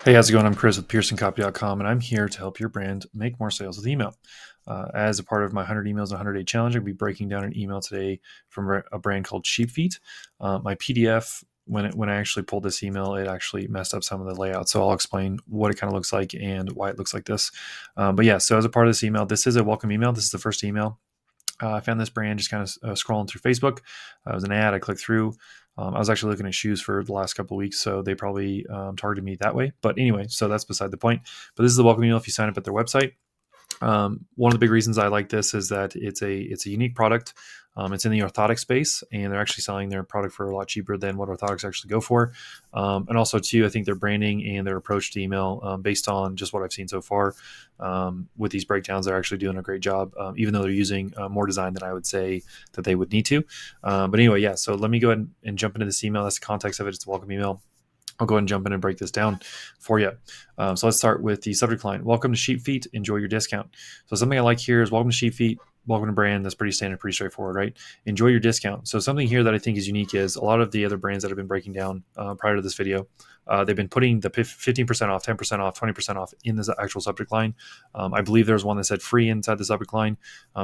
Hey, how's it going? I'm Chris with PearsonCopy.com, and I'm here to help your brand make more sales with email. As a part of my 100 emails, 100-day challenge, I'll be breaking down an email today from a brand called SheepFeet. My PDF, when I actually pulled this email, it actually messed up some of the layout. So I'll explain what it kind of looks like and why it looks like this. But yeah, so as a part of this email, this is a welcome email. This is the first email. I found this brand just kind of scrolling through Facebook. It was an ad. I clicked through. I was actually looking at shoes for the last couple of weeks, so they probably targeted me that way. But anyway, so that's beside the point. But this is the welcome email if you sign up at their website. One of the big reasons I like this is that it's a unique product. It's in the orthotic space, and they're actually selling their product for a lot cheaper than what orthotics actually go for. And also, too, I think their branding and their approach to email, based on just what I've seen so far with these breakdowns, they're actually doing a great job, even though they're using more design than I would say that they would need to. But anyway, yeah. So let me go ahead and jump into this email. That's the context of it. It's a welcome email. I'll go ahead and jump in and break this down for you. So let's start with the subject line. Welcome to SheepFeet. Enjoy your discount. So something I like here is welcome to SheepFeet. Welcome to brand. That's pretty standard, pretty straightforward, right? Enjoy your discount. So something here that I think is unique is a lot of the other brands that have been breaking down prior to this video, they've been putting the 15% off, 10% off, 20% off in the actual subject line. I believe there was one that said free inside the subject line.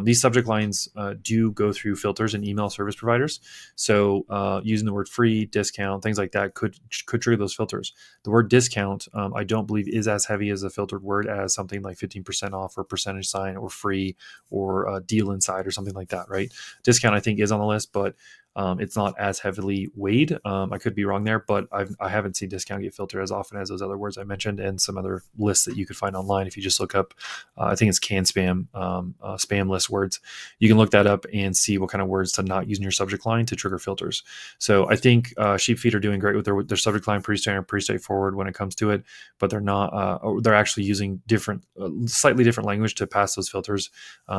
These subject lines do go through filters and email service providers. So using the word free, discount, things like that could trigger those filters. The word discount, I don't believe is as heavy as a filtered word as something like 15% off or percentage sign or free or deal inside or something like that, right? Discount, I think, is on the list, but it's not as heavily weighed. I could be wrong there, but I haven't seen discount get filtered as often as those other words I mentioned and some other lists that you could find online. If you just look up, I think it's can spam, spam list words. You can look that up and see what kind of words to not use in your subject line to trigger filters. So I think SheepFeet are doing great with their subject line, pretty standard, pretty straightforward when it comes to it, but they're not, they're actually using different, slightly different language to pass those filters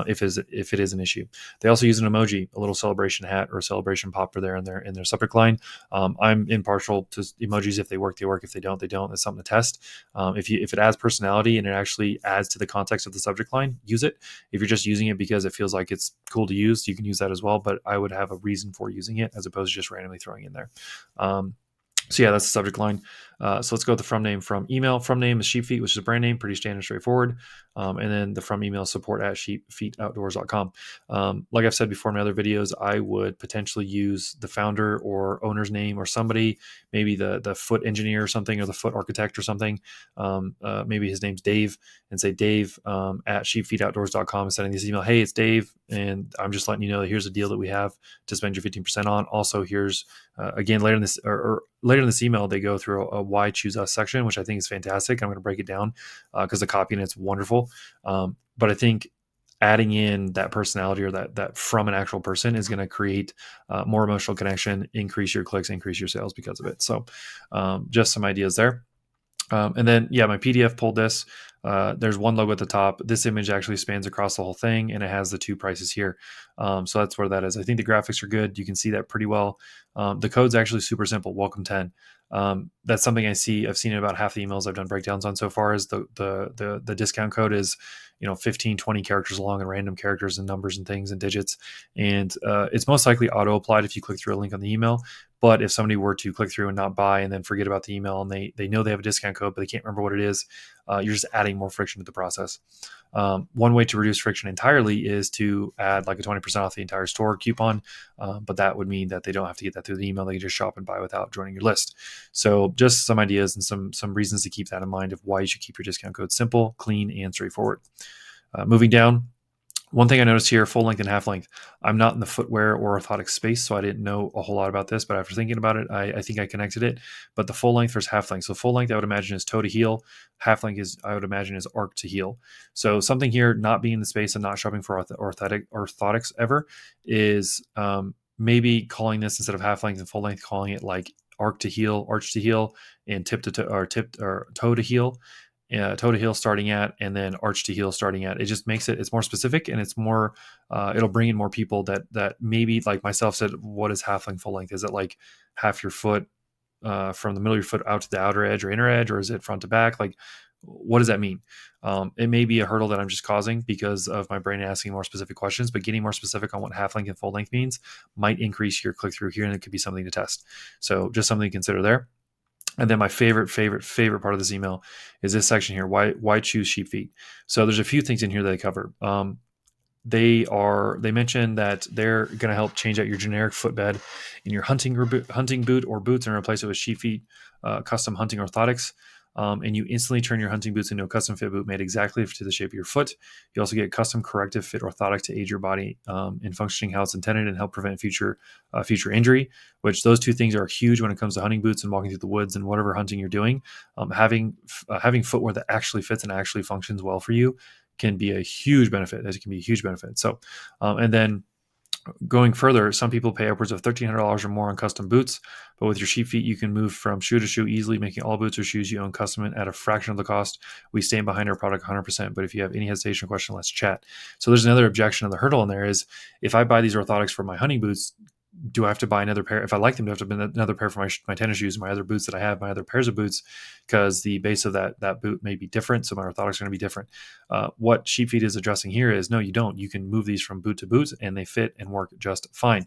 if it is an issue. They also use an emoji, a little celebration hat or a celebration popper there in their subject line. I'm impartial to emojis. If they work, they work. If they don't, they don't. It's something to test. If it adds personality and it actually adds to the context of the subject line, use it. If you're just using it because it feels like it's cool to use, you can use that as well. But I would have a reason for using it as opposed to just randomly throwing in there. So yeah, that's the subject line. So let's go with the from name from email. From name is SheepFeet, which is a brand name, pretty standard, straightforward. And then the from email support at sheepfeetoutdoors.com. Like I've said before in my other videos, I would potentially use the founder or owner's name or somebody, maybe the foot engineer or something, or the foot architect or something. Maybe his name's Dave, and say Dave at sheepfeetoutdoors.com and sending this email. Hey, it's Dave, and I'm just letting you know that here's a deal that we have to spend your 15% on. Also, here's again later in this or later in this email, they go through a why choose us section, which I think is fantastic. I'm going to break it down because the copy in it's wonderful. But I think adding in that personality or that from an actual person is going to create more emotional connection, increase your clicks, increase your sales because of it. So just some ideas there. And then, yeah, my PDF pulled this. There's one logo at the top. This image actually spans across the whole thing, and it has the two prices here. So that's where that is. I think the graphics are good. You can see that pretty well. The code's actually super simple. Welcome 10. That's something I see. I've seen it about half the emails I've done breakdowns on so far. Is the discount code is 15, 20 characters long and random characters and numbers and things and digits, and it's most likely auto applied if you click through a link on the email. But if somebody were to click through and not buy and then forget about the email and they know they have a discount code but they can't remember what it is, you're just adding more friction to the process. One way to reduce friction entirely is to add like a 20% off the entire store coupon, but that would mean that they don't have to get that through the email. They can just shop and buy without joining your list. So just some ideas and some reasons to keep that in mind of why you should keep your discount code simple, clean, and straightforward. Moving down, one thing I noticed here, full length and half length. I'm not in the footwear or orthotic space, so I didn't know a whole lot about this, but after thinking about it, I think I connected it. But the full length versus half length. So full length, I would imagine, is toe to heel. Half length is, I would imagine, is arc to heel. So something here, not being in the space and not shopping for orthotics ever, is maybe calling this, instead of half length and full length, calling it like arc to heel, arch to heel, and tip to toe, or toe to heel. Toe to heel starting at, and then arch to heel starting at. It just makes it's more specific, and it's more, it'll bring in more people that maybe like myself said, what is half length, full length? Is it like half your foot from the middle of your foot out to the outer edge or inner edge, or is it front to back? Like, what does that mean? It may be a hurdle that I'm just causing because of my brain asking more specific questions, but getting more specific on what half length and full length means might increase your click through here, and it could be something to test. So just something to consider there. And then my favorite part of this email is this section here. Why choose SheepFeet? So there's a few things in here that they cover. They mention that they're going to help change out your generic footbed in your hunting boot or boots and replace it with SheepFeet custom hunting orthotics. And you instantly turn your hunting boots into a custom fit boot made exactly to the shape of your foot. You also get a custom corrective fit orthotic to aid your body in functioning how it's intended and help prevent future injury. Which those two things are huge when it comes to hunting boots and walking through the woods and whatever hunting you're doing. Having footwear that actually fits and actually functions well for you can be a huge benefit. It can be a huge benefit. So, and then going further, some people pay upwards of $1,300 or more on custom boots, but with your SheepFeet, you can move from shoe to shoe easily, making all boots or shoes you own custom at a fraction of the cost. We stand behind our product 100%, but if you have any hesitation or question, let's chat. So there's another objection of the hurdle in there is if I buy these orthotics for my hunting boots, do I have to buy another pair? If I like them, do I have to buy another pair for my tennis shoes, my other boots that I have, my other pairs of boots, because the base of that boot may be different, so my orthotics are going to be different. What SheepFeet is addressing here is no, you don't. You can move these from boot to boot, and they fit and work just fine.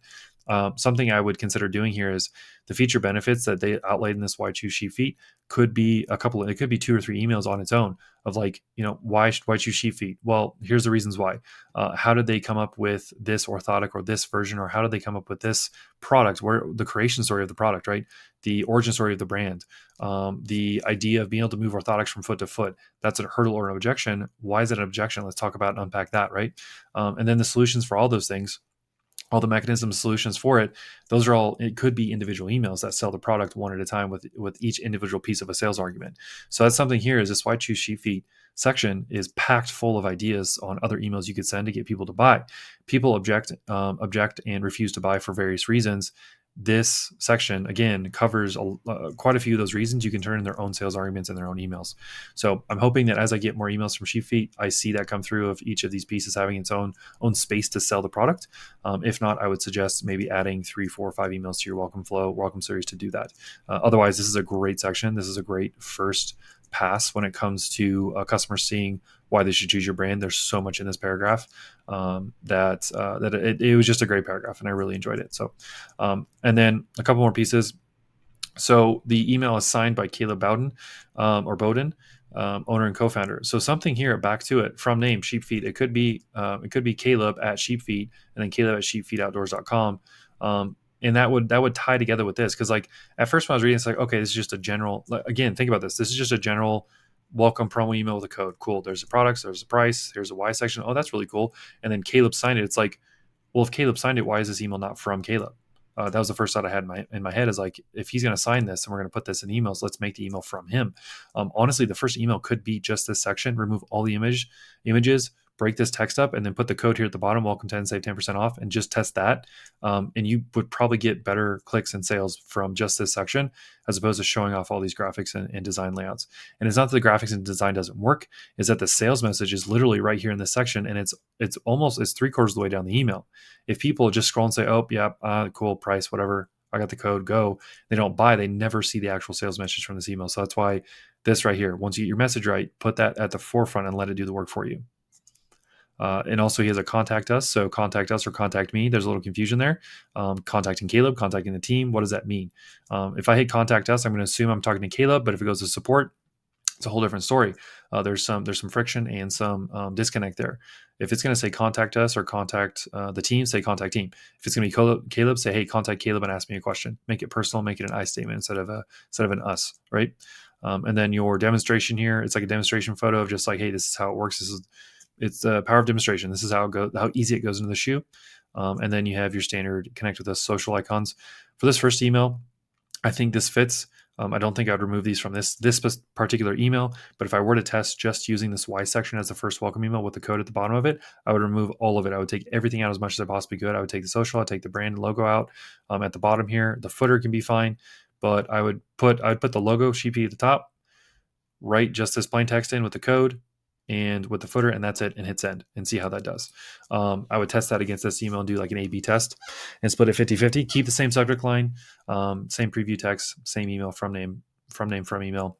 Something I would consider doing here is the feature benefits that they outlaid in this Why Choose SheepFeet could be it could be 2 or 3 emails on its own of like, why choose SheepFeet? Well, here's the reasons why. How did they come up with this orthotic or this version, or how did they come up with this product? Where the creation story of the product, right? The origin story of the brand, the idea of being able to move orthotics from foot to foot. That's a hurdle or an objection. Why is it an objection? Let's talk about and unpack that, right? And then the solutions for all those things, all the mechanisms, solutions for it, those are all, it could be individual emails that sell the product one at a time with each individual piece of a sales argument. So that's something here is this Why Choose SheepFeet section is packed full of ideas on other emails you could send to get people to buy. People object and refuse to buy for various reasons. This section, again, covers quite a few of those reasons. You can turn in their own sales arguments in their own emails. So I'm hoping that as I get more emails from SheepFeet, I see that come through of each of these pieces having its own space to sell the product. If not, I would suggest maybe adding 3, 4, or 5 emails to your welcome series to do that. Otherwise, this is a great section. This is a great first pass when it comes to customers seeing why they should choose your brand. There's so much in this paragraph that it was just a great paragraph, and I really enjoyed it. So, and then a couple more pieces. So the email is signed by Caleb Bowden or Bowden, owner and co-founder. So something here, back to it, from name SheepFeet. It could be Caleb at SheepFeet, and then Caleb at sheepfeetoutdoors.com. And that would tie together with this, because like at first when I was reading, it's like, okay, this is just a general. Again, think about this. This is just a general welcome promo email with a code. Cool. There's the products. There's the price. There's a why section. Oh, that's really cool. And then Caleb signed it. It's like, well, if Caleb signed it, why is this email not from Caleb? That was the first thought I had in my head, is like, if he's going to sign this and we're going to put this in emails, let's make the email from him. Honestly, the first email could be just this section, remove all the images, break this text up, and then put the code here at the bottom, welcome 10, save 10% off, and just test that. And you would probably get better clicks and sales from just this section, as opposed to showing off all these graphics and design layouts. And it's not that the graphics and design doesn't work, is that the sales message is literally right here in this section, and it's 3/4 of the way down the email. If people just scroll and say, oh, yeah, cool, price, whatever, I got the code, go, they don't buy, they never see the actual sales message from this email. So that's why this right here, once you get your message right, put that at the forefront and let it do the work for you. And also he has a contact us. So contact us or contact me. There's a little confusion there. Contacting Caleb, contacting the team. What does that mean? If I hit contact us, I'm going to assume I'm talking to Caleb, but if it goes to support, it's a whole different story. There's some friction and some disconnect there. If it's going to say contact us or contact the team, say contact team. If it's going to be Caleb, say, hey, contact Caleb and ask me a question. Make it personal, make it an I statement instead of an us, right? And then your demonstration here, it's like a demonstration photo of just like, hey, this is how it works. It's the power of demonstration. This is how easy it goes into the shoe. And then you have your standard connect with us social icons. For this first email, I think this fits. I don't think I'd remove these from this particular email, but if I were to test just using this why section as the first welcome email with the code at the bottom of it, I would remove all of it. I would take everything out as much as I possibly could. I would take the social, I'd take the brand logo out at the bottom here. The footer can be fine, but I would put the logo SheepFeet at the top, write just this plain text in with the code and with the footer, and that's it, and hit send and see how that does. I would test that against this email and do like an A/B test and split it 50-50. Keep the same subject line, same preview text, same email from email.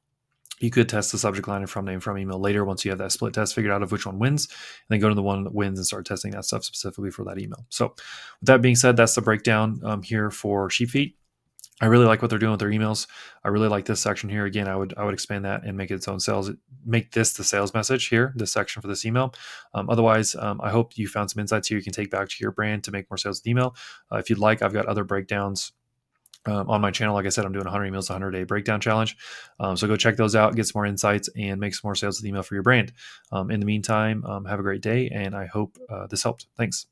You could test the subject line and from email later once you have that split test figured out of which one wins, and then go to the one that wins and start testing that stuff specifically for that email. So with that being said, that's the breakdown here for SheepFeet. I really like what they're doing with their emails. I really like this section here. Again, I would expand that and make it its own sales. Make this the sales message here, this section for this email. Otherwise, I hope you found some insights here you can take back to your brand to make more sales with email. If you'd like, I've got other breakdowns on my channel. Like I said, I'm doing 100 emails, 100-day breakdown challenge. So go check those out, get some more insights, and make some more sales with email for your brand. In the meantime, have a great day, and I hope this helped. Thanks.